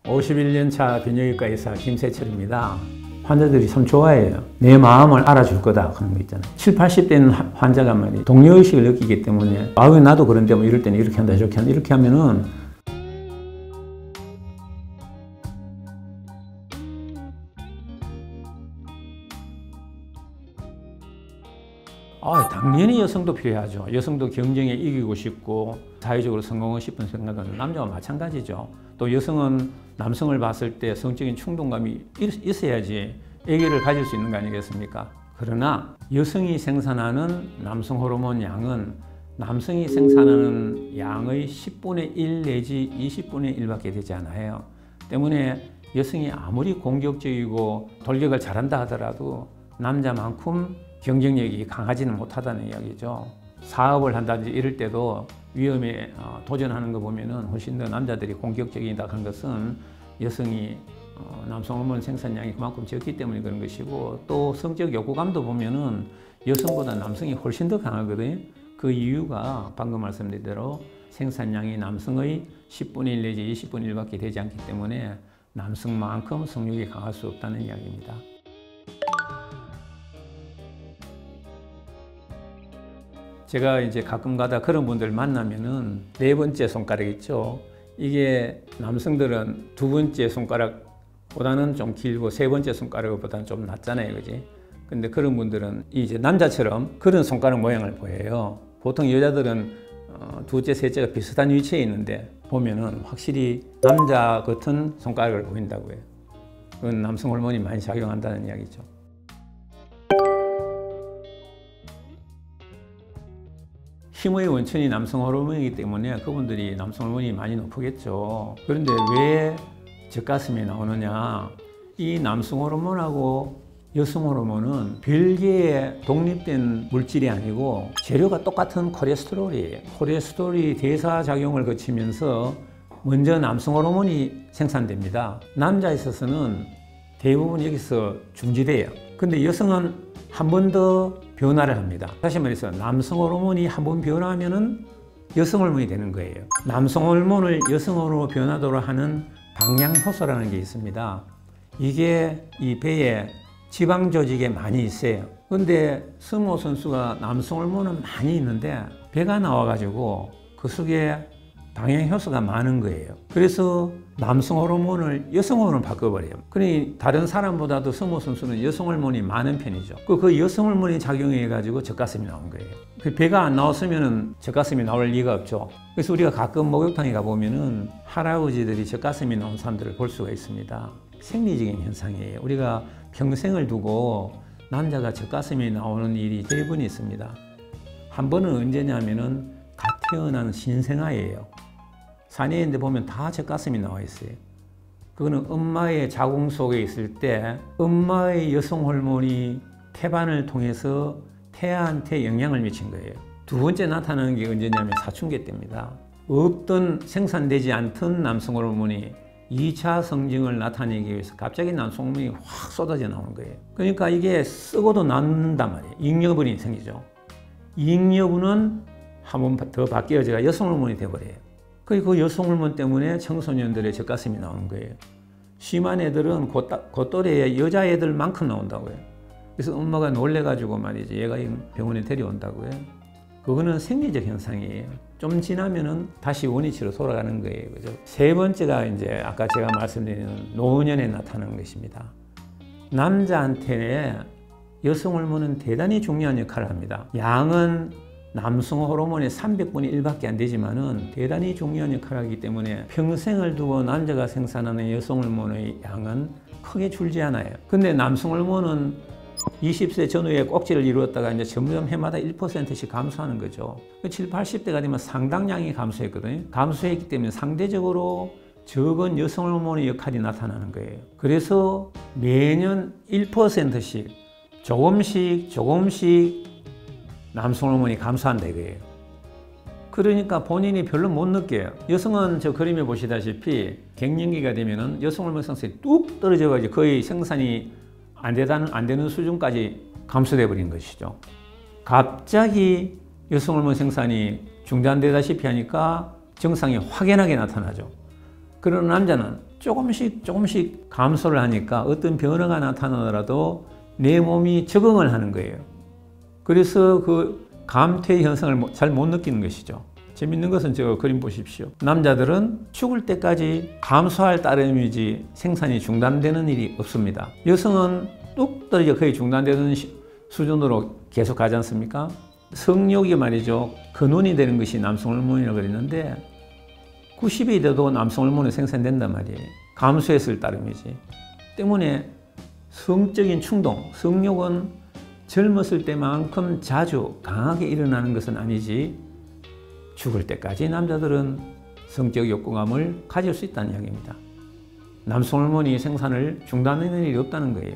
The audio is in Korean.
51년 차 비뇨기과 의사 김세철입니다. 환자들이 참 좋아해요. 내 마음을 알아줄 거다 하는 거 있잖아요. 70, 80대는 환자가 말이에요. 동료의식을 느끼기 때문에 왜 나도 그런데 뭐 이럴 때는 이렇게 한다 저렇게 한다 이렇게 하면은 당연히 여성도 필요하죠. 여성도 경쟁에 이기고 싶고 사회적으로 성공하고 싶은 생각은 남자와 마찬가지죠. 또 여성은 남성을 봤을 때 성적인 충동감이 있어야지 아기를 가질 수 있는 거 아니겠습니까? 그러나 여성이 생산하는 남성 호르몬 양은 남성이 생산하는 양의 10분의 1 내지 20분의 1밖에 되지 않아요. 때문에 여성이 아무리 공격적이고 돌격을 잘한다 하더라도 남자만큼 경쟁력이 강하지는 못하다는 이야기죠. 사업을 한다든지 이럴 때도 위험에 도전하는 거 보면은 훨씬 더 남자들이 공격적이다 하는 것은 여성이 남성 호르몬 생산량이 그만큼 적기 때문에 그런 것이고, 또 성적 욕구감도 보면은 여성보다 남성이 훨씬 더 강하거든요. 그 이유가 방금 말씀드린 대로 생산량이 남성의 10분의 1 내지 20분의 1밖에 되지 않기 때문에 남성만큼 성욕이 강할 수 없다는 이야기입니다. 제가 이제 가끔 가다 그런 분들 만나면은 네 번째 손가락 있죠. 이게 남성들은 두 번째 손가락보다는 좀 길고 세 번째 손가락보다는 좀 낮잖아요, 그지? 근데 그런 분들은 이제 남자처럼 그런 손가락 모양을 보여요. 보통 여자들은 둘째, 셋째가 비슷한 위치에 있는데 보면은 확실히 남자 같은 손가락을 보인다고 해요. 그건 남성 호르몬이 많이 작용한다는 이야기죠. 힘의 원천이 남성 호르몬이기 때문에 그분들이 남성 호르몬이 많이 높겠죠. 그런데 왜 젖가슴이 나오느냐? 이 남성 호르몬하고 여성 호르몬은 별개의 독립된 물질이 아니고 재료가 똑같은 콜레스테롤이에요. 콜레스테롤이 대사작용을 거치면서 먼저 남성 호르몬이 생산됩니다. 남자에 있어서는 대부분 여기서 중지돼요. 근데 여성은 한 번 더 변화를 합니다. 다시 말해서 남성 호르몬이 한 번 변화하면은 여성 호르몬이 되는 거예요. 남성 호르몬을 여성 호르몬으로 변하도록 하는 방향효소라는 게 있습니다. 이게 이 배에 지방 조직에 많이 있어요. 근데 스모 선수가 남성 호르몬은 많이 있는데 배가 나와가지고 그 속에 방향효소가 많은 거예요. 그래서 남성 호르몬을 여성 호르몬으로 바꿔버려요. 그러니 다른 사람보다도 스모 선수는 여성 호르몬이 많은 편이죠. 그 여성 호르몬이 작용해가지고 젖가슴이 나온 거예요. 그 배가 안 나왔으면 젖가슴이 나올 리가 없죠. 그래서 우리가 가끔 목욕탕에 가보면은 할아버지들이 젖가슴이 나온 사람들을 볼 수가 있습니다. 생리적인 현상이에요. 우리가 평생을 두고 남자가 젖가슴이 나오는 일이 대부분 있습니다. 한 번은 언제냐면은 갓 태어난 신생아예요. 사내인데 보면 다 젖가슴이 나와 있어요. 그거는 엄마의 자궁 속에 있을 때 엄마의 여성 호르몬이 태반을 통해서 태아한테 영향을 미친 거예요. 두 번째 나타나는 게 언제냐면 사춘기 때입니다. 없던 생산되지 않던 남성 호르몬이 2차 성징을 나타내기 위해서 갑자기 남성 호르몬이 확 쏟아져 나오는 거예요. 그러니까 이게 쓰고도 남는단 말이에요. 잉여분이 생기죠. 잉여분은 한 번 더 바뀌어져가 여성 호르몬이 돼버려요. 그 여성 호르몬 때문에 청소년들의 젖가슴이 나오는 거예요. 심한 애들은 곧또래의 여자애들만큼 나온다고 해요. 그래서 엄마가 놀래가지고 말이지 얘가 병원에 데려온다고 해요. 그거는 생리적 현상이에요. 좀 지나면은 다시 원위치로 돌아가는 거예요. 그죠? 세 번째가 이제 아까 제가 말씀드린 노년에 나타나는 것입니다. 남자한테 여성 호르몬은 대단히 중요한 역할을 합니다. 양은 남성 호르몬의 300분의 1밖에 안 되지만은 대단히 중요한 역할을 하기 때문에 평생을 두고 남자가 생산하는 여성 호르몬의 양은 크게 줄지 않아요. 근데 남성 호르몬은 20세 전후에 꼭지를 이루었다가 이제 점점 해마다 1%씩 감소하는 거죠. 70, 80대가 되면 상당량이 감소했거든요. 감소했기 때문에 상대적으로 적은 여성 호르몬의 역할이 나타나는 거예요. 그래서 매년 1%씩 조금씩 남성 호르몬이 감소한다 이거예요. 그러니까 본인이 별로 못 느껴요. 여성은 저 그림에 보시다시피 갱년기가 되면은 여성 호르몬 생산이 뚝 떨어져가지고 거의 생산이 안 되는 수준까지 감소돼 버린 것이죠. 갑자기 여성 호르몬 생산이 중단되다시피 하니까 증상이 확연하게 나타나죠. 그런 남자는 조금씩 감소를 하니까 어떤 변화가 나타나더라도 내 몸이 적응을 하는 거예요. 그래서 그 감퇴 현상을 잘 못 느끼는 것이죠. 재밌는 것은 저 그림 보십시오. 남자들은 죽을 때까지 감소할 따름이지 생산이 중단되는 일이 없습니다. 여성은 뚝 떨어져 거의 중단되는 수준으로 계속 가지 않습니까? 성욕이 말이죠. 근원이 되는 것이 남성 호르몬이라고 그랬는데 90이 돼도 남성 호르몬이 생산된단 말이에요. 감소했을 따름이지. 때문에 성적인 충동, 성욕은 젊었을 때만큼 자주 강하게 일어나는 것은 아니지 죽을 때까지 남자들은 성적 욕구감을 가질 수 있다는 이야기입니다. 남성 호르몬이 생산을 중단하는 일이 없다는 거예요.